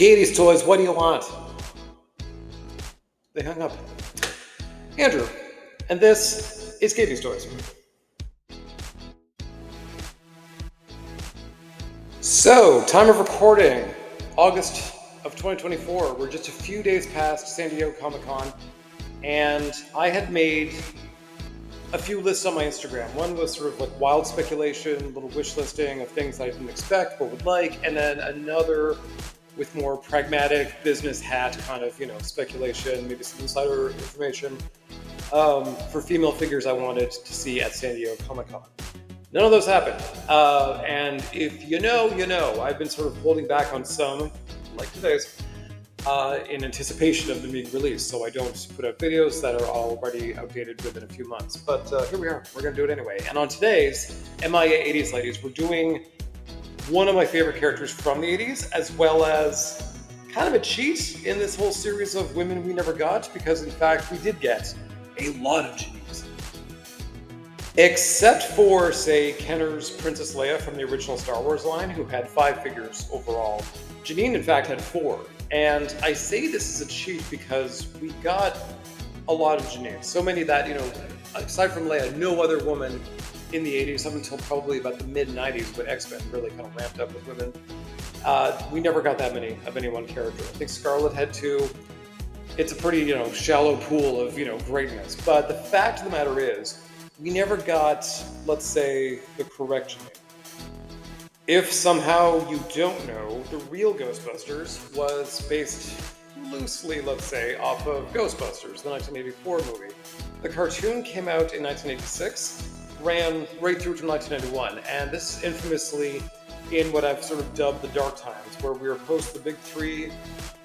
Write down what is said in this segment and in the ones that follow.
Gayties toys, what do you want? They hung up. Andrew, and this is Gayties toys. So, time of recording, August of 2024. We're just a few days past San Diego Comic-Con, and I had made a few lists on my Instagram. One was sort of like wild speculation, a little wish listing of things I didn't expect but would like, and then another with more pragmatic business hat kind of, speculation, maybe some insider information for female figures I wanted to see at San Diego Comic-Con. None of those happened. And if you know, you know. I've been sort of holding back on some, like today's, in anticipation of them being released, so I don't put out videos that are already outdated within a few months. But here we are. We're going to do it anyway. And on today's MIA 80s Ladies, we're doing one of my favorite characters from the 80s, as well as kind of a cheat in this whole series of women we never got, because in fact we did get a lot of Janines. Except for, say, Kenner's Princess Leia from the original Star Wars line, who had 5 figures overall. Janine, in fact, had 4. And I say this is a cheat because we got a lot of Janine. So many that, aside from Leia, no other woman in the 80s, up until probably about the mid-90s, when X-Men really kind of ramped up with women. We never got that many of any one character. I think Scarlet had 2. It's a pretty, shallow pool of, greatness. But the fact of the matter is, we never got, let's say, the correct Janine. If somehow you don't know, the Real Ghostbusters was based loosely, let's say, off of Ghostbusters, the 1984 movie. The cartoon came out in 1986, ran right through to 1991, and this is infamously in what I've sort of dubbed the dark times, where we were post the big 3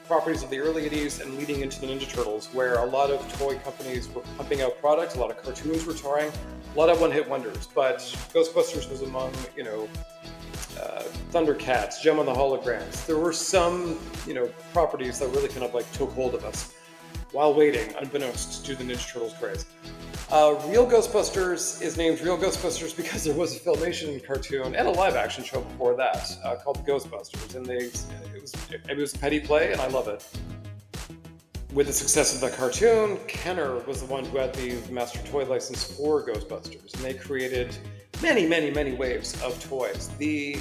properties of the early 80s and leading into the Ninja Turtles, where a lot of toy companies were pumping out products, a lot of cartoons were touring, a lot of one-hit wonders, but Ghostbusters was among, Thundercats, Gem on the Holograms. There were some, properties that really kind of like took hold of us while waiting, unbeknownst to the Ninja Turtles craze. Real Ghostbusters is named Real Ghostbusters because there was a Filmation cartoon and a live-action show before that called Ghostbusters, and it was a petty play, and I love it. With the success of the cartoon, Kenner was the one who had the master toy license for Ghostbusters, and they created many, many, many waves of toys. The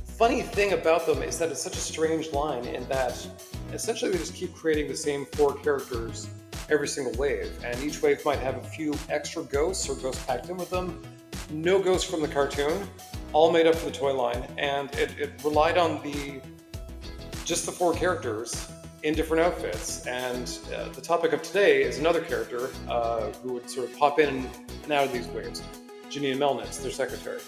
funny thing about them is that it's such a strange line in that essentially they just keep creating the same 4 characters every single wave, and each wave might have a few extra ghosts or ghosts packed in with them. No ghosts from the cartoon, all made up for the toy line, and it relied on just the 4 characters in different outfits. And the topic of today is another character who would sort of pop in and out of these waves. Janine Melnitz, their secretary.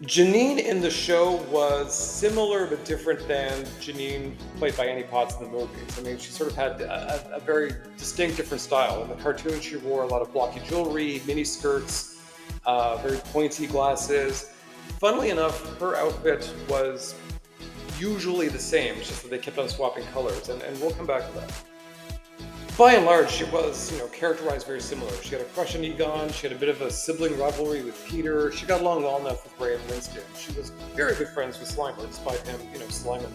Janine in the show was similar but different than Janine played by Annie Potts in the movies. I mean, she sort of had a very distinct different style. In the cartoon, she wore a lot of blocky jewelry, mini skirts, very pointy glasses. Funnily enough, her outfit was usually the same, it's just that they kept on swapping colors, and we'll come back to that. By and large, she was, characterized very similar. She had a crush on Egon, she had a bit of a sibling rivalry with Peter, she got along well enough with Ray and Winston. She was very good friends with Slimer, despite him, sliming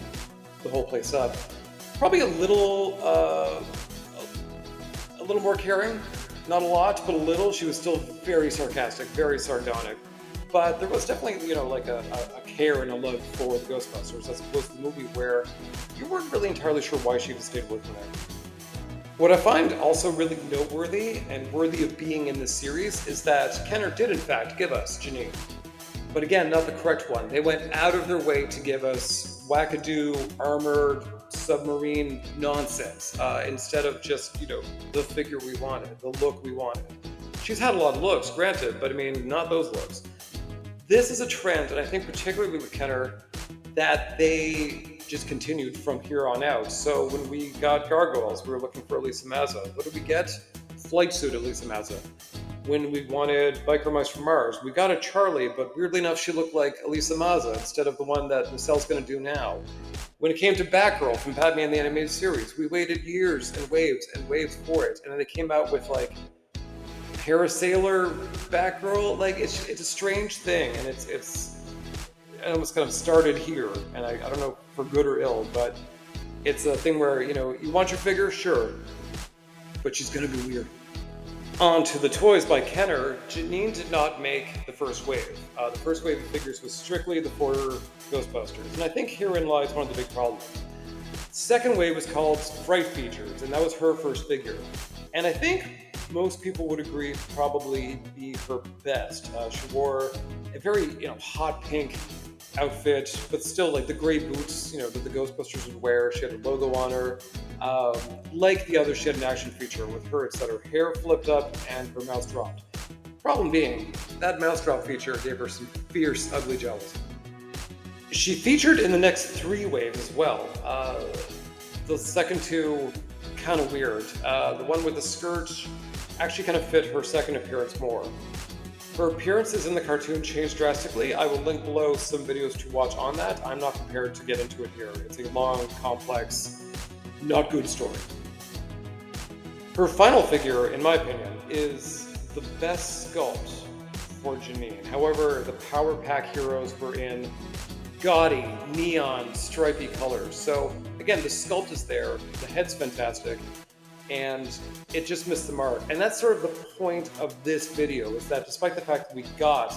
the whole place up. Probably a little more caring, not a lot, but a little. She was still very sarcastic, very sardonic. But there was definitely, like a care and a love for the Ghostbusters, as opposed to the movie where you weren't really entirely sure why she even stayed working there. What I find also really noteworthy and worthy of being in this series is that Kenner did in fact give us Janine. But again, not the correct one. They went out of their way to give us wackadoo, armored, submarine nonsense, instead of just, the figure we wanted, the look we wanted. She's had a lot of looks, granted, but I mean, not those looks. This is a trend, and I think particularly with Kenner, that they just continued from here on out. So when we got Gargoyles, we were looking for Elisa Mazza. What did we get? Flight suit Elisa Mazza. When we wanted Biker Mice from Mars, we got a Charlie, but weirdly enough, she looked like Elisa Mazza instead of the one that Micelle's going to do now. When it came to Batgirl from Batman the Animated Series, we waited years and waves for it, and then they came out with Parasailor Batgirl. It's a strange thing, and it almost kind of started here, and I don't know for good or ill, but It's a thing where, you want your figure, sure, but she's gonna be weird. On to the toys by Kenner. Janine did not make the first wave. The first wave of figures was strictly the 4 Ghostbusters, and I think herein lies one of the big problems. Second wave was called Fright Features, and that was her first figure. And I think most people would agree to probably be her best. She wore a very, hot pink outfit, but still like the gray boots, that the Ghostbusters would wear. She had a logo on her. Like the others, she had an action feature with her. It's that her hair flipped up and her mouth dropped. Problem being, that mouse drop feature gave her some fierce, ugly jowls. She featured in the next 3 waves as well. The second 2, kind of weird. The one with the skirt actually kind of fit her second appearance more. Her appearances in the cartoon changed drastically. I will link below some videos to watch on that. I'm not prepared to get into it here. It's a long, complex, not good story. Her final figure, in my opinion, is the best sculpt for Janine. However, the Power Pack heroes were in gaudy, neon, stripy colors. So again, the sculpt is there, the head's fantastic, and it just missed the mark. And that's sort of the point of this video, is that despite the fact that we got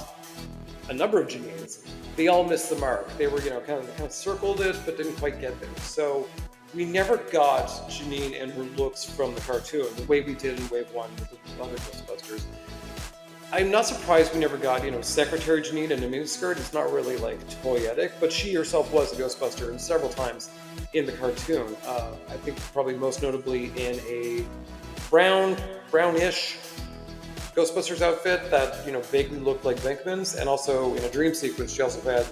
a number of Janines, they all missed the mark. They were, kind of circled it, but didn't quite get there. So we never got Janine and her looks from the cartoon, the way we did in Wave 1 with the other Ghostbusters. I'm not surprised we never got, Secretary Janine in a miniskirt. It's not really like toyetic, but she herself was a Ghostbuster and several times in the cartoon. I think probably most notably in a brownish Ghostbusters outfit that, vaguely looked like Venkman's, and also in a dream sequence she also had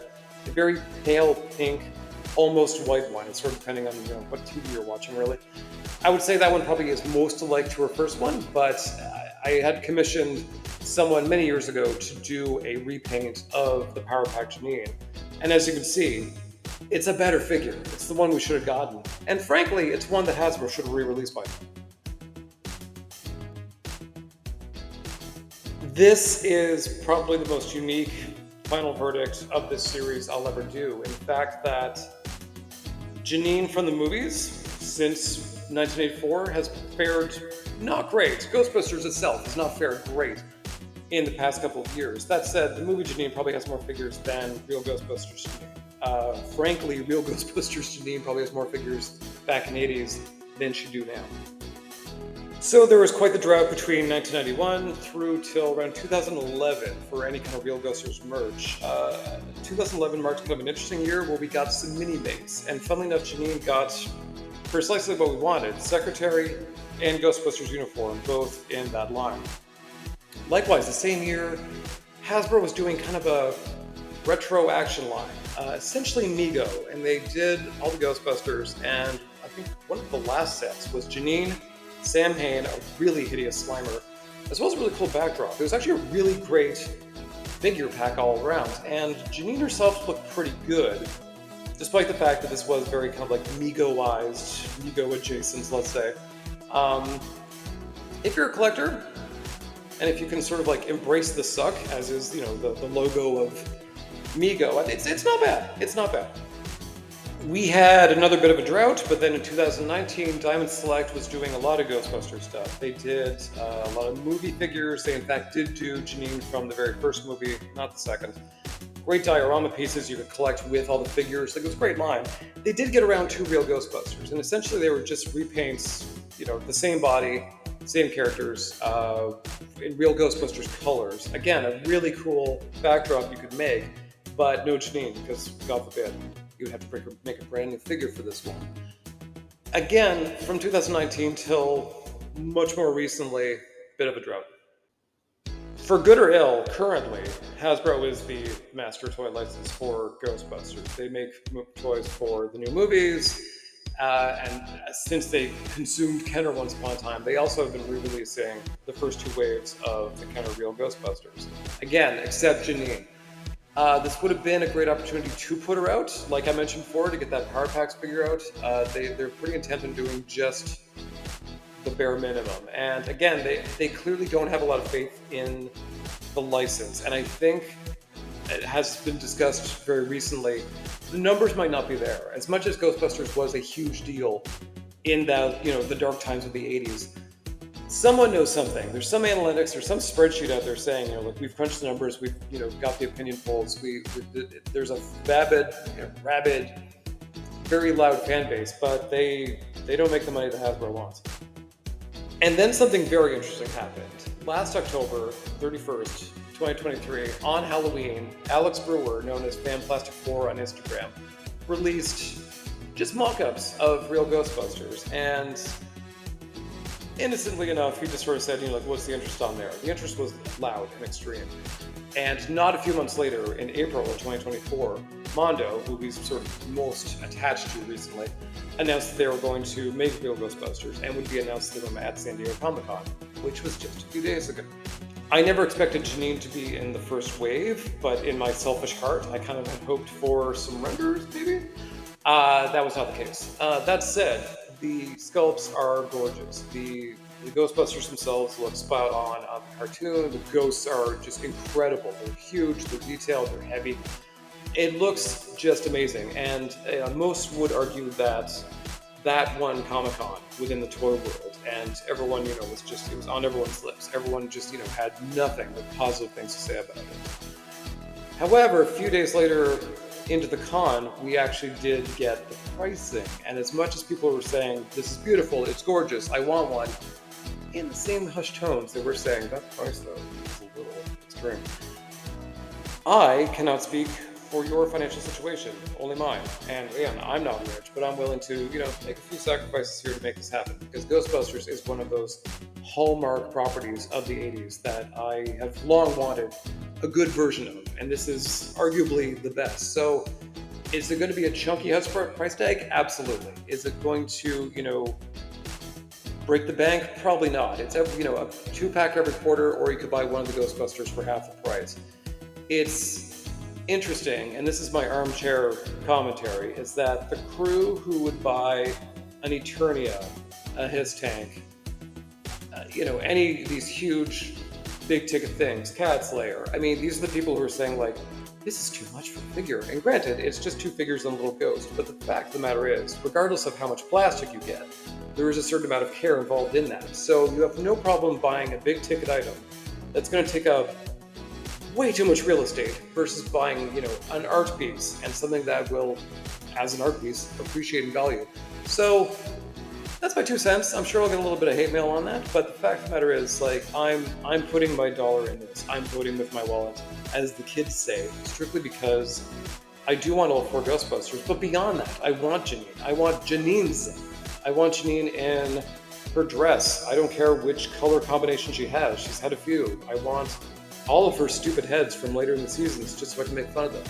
a very pale pink, almost white one. It's sort of depending on, what TV you're watching, really. I would say that one probably is most alike to her first one, but I had commissioned someone many years ago to do a repaint of the Power Pack Janine. And as you can see, it's a better figure. It's the one we should have gotten. And frankly, it's one that Hasbro should have re-released by now. This is probably the most unique final verdict of this series I'll ever do. In fact, that Janine from the movies, since 1984, has fared not great. Ghostbusters itself has not fared great in the past couple of years. That said, the movie Janine probably has more figures than Real Ghostbusters Janine. Frankly, Real Ghostbusters Janine probably has more figures back in the 80s than she do now. So there was quite the drought between 1991 through till around 2011 for any kind of Real Ghostbusters merch. 2011 marked kind of an interesting year where we got some mini-makes, and funnily enough, Janine got precisely what we wanted: Secretary and Ghostbusters uniform, both in that line. Likewise, the same year, Hasbro was doing kind of a retro action line, essentially Mego, and they did all the Ghostbusters, and I think one of the last sets was Janine, Sam Hain, a really hideous Slimer, as well as a really cool backdrop. It was actually a really great figure pack all around, and Janine herself looked pretty good, despite the fact that this was very kind of like Mego-ized, Mego-adjacent, let's say. If you're a collector, and if you can sort of like embrace the suck, as is, the logo of Mego, it's not bad. It's not bad. We had another bit of a drought, but then in 2019, Diamond Select was doing a lot of Ghostbusters stuff. They did a lot of movie figures. They in fact did do Janine from the very first movie, not the second. Great diorama pieces you could collect with all the figures. Like, it was a great line. They did get around 2 Real Ghostbusters, and essentially they were just repaints, the same body, same characters, in Real Ghostbusters colors. Again, a really cool backdrop you could make, but no Janine, because God forbid, you would have to make a brand new figure for this one. Again, from 2019 till much more recently, bit of a drought. For good or ill, currently, Hasbro is the master toy license for Ghostbusters. They make toys for the new movies, and since they consumed Kenner once upon a time, they also have been re-releasing the first 2 waves of the Kenner Real Ghostbusters. Again, except Janine. This would have been a great opportunity to put her out, like I mentioned before, to get that Power Packs figure out. They're pretty intent on doing just the bare minimum. And again, they clearly don't have a lot of faith in the license. And I think it has been discussed very recently, the numbers might not be there. As much as Ghostbusters was a huge deal in that, the dark times of the 80s, someone knows something. There's some analytics, there's some spreadsheet out there saying, like, we've crunched the numbers, we've, got the opinion polls, there's a rabid, very loud fan base, but they don't make the money that Hasbro wants. And then something very interesting happened. Last October 31st, 2023, on Halloween, Alex Brewer, known as FanPlastic4 on Instagram, released just mock-ups of Real Ghostbusters, and innocently enough, he just sort of said, what's the interest on there? The interest was loud and extreme. And not a few months later, in April of 2024, Mondo, who he's sort of most attached to recently, announced that they were going to make Real Ghostbusters and would be announced to them at San Diego Comic-Con, which was just a few days ago. I never expected Janine to be in the first wave, but in my selfish heart, I kind of had hoped for some renders, maybe? That was not the case. That said, the sculpts are gorgeous. The Ghostbusters themselves look spot on the cartoon. The ghosts are just incredible. They're huge, they're detailed, they're heavy. It looks just amazing, and most would argue that one Comic-Con within the toy world, and everyone, it was on everyone's lips. Everyone just, had nothing but positive things to say about it. However, a few days later into the con, we actually did get the pricing, and as much as people were saying, this is beautiful, it's gorgeous, I want one, in the same hushed tones they were saying, that price though is a little extreme. I cannot speak for your financial situation, only mine. And again, I'm not rich, but I'm willing to, make a few sacrifices here to make this happen, because Ghostbusters is one of those hallmark properties of the 80s that I have long wanted a good version of, and this is arguably the best. So is it going to be a chunky house price tag? Absolutely. Is it going to, break the bank? Probably not. It's a 2-pack every quarter, or you could buy one of the Ghostbusters for half the price. It's interesting, and this is my armchair commentary, is that the crew who would buy an Eternia, a His Tank, any of these huge big ticket things, Cat Slayer, these are the people who are saying, like, this is too much for a figure. And granted, it's just 2 figures and a little ghost, but the fact of the matter is, regardless of how much plastic you get, there is a certain amount of care involved in that. So you have no problem buying a big ticket item that's going to take up way too much real estate versus buying, an art piece, and something that will, as an art piece, appreciate in value. So that's my 2 cents. I'm sure I'll get a little bit of hate mail on that, but the fact of the matter is, I'm putting my dollar in this. I'm voting with my wallet, as the kids say, strictly because I do want all 4 Ghostbusters, but beyond that, I want Janine. I want Janine's. I want Janine in her dress. I don't care which color combination she has. She's had a few. I want all of her stupid heads from later in the seasons, just so I can make fun of them.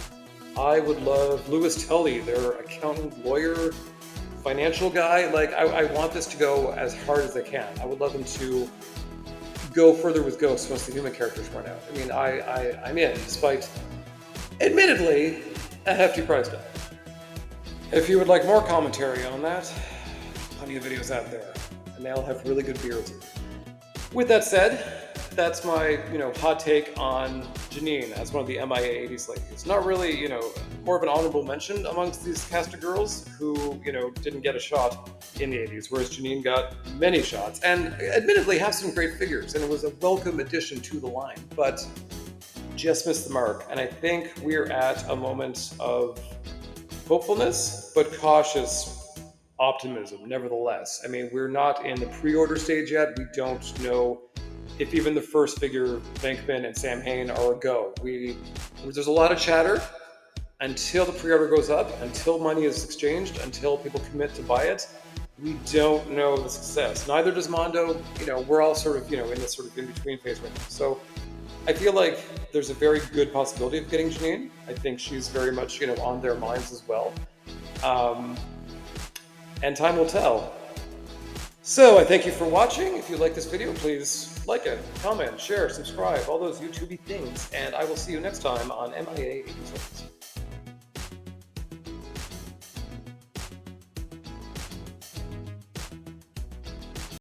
I would love Louis Tully, their accountant, lawyer, financial guy. I want this to go as hard as they can. I would love them to go further with Ghosts once the human characters run out. I'm in, despite, admittedly, a hefty price tag. If you would like more commentary on that, plenty of videos out there, and they all have really good beards. With that said, that's my, hot take on Janine as one of the MIA 80s ladies. Not really, more of an honorable mention amongst these cast of girls who, didn't get a shot in the 80s, whereas Janine got many shots, and admittedly have some great figures, and it was a welcome addition to the line, but just missed the mark. And I think we're at a moment of hopefulness, but cautious optimism, nevertheless. We're not in the pre-order stage yet. We don't know if even the first figure, Venkman and Sam Hain, are a go. There's a lot of chatter until the pre-order goes up, until money is exchanged, until people commit to buy it. We don't know the success. Neither does Mondo. We're all sort of, in this sort of in-between phase right now. So I feel like there's a very good possibility of getting Janine. I think she's very much, on their minds as well. And time will tell. So I thank you for watching. If you like this video, please like it, comment, share, subscribe, all those YouTube-y things. And I will see you next time on MIA 80s.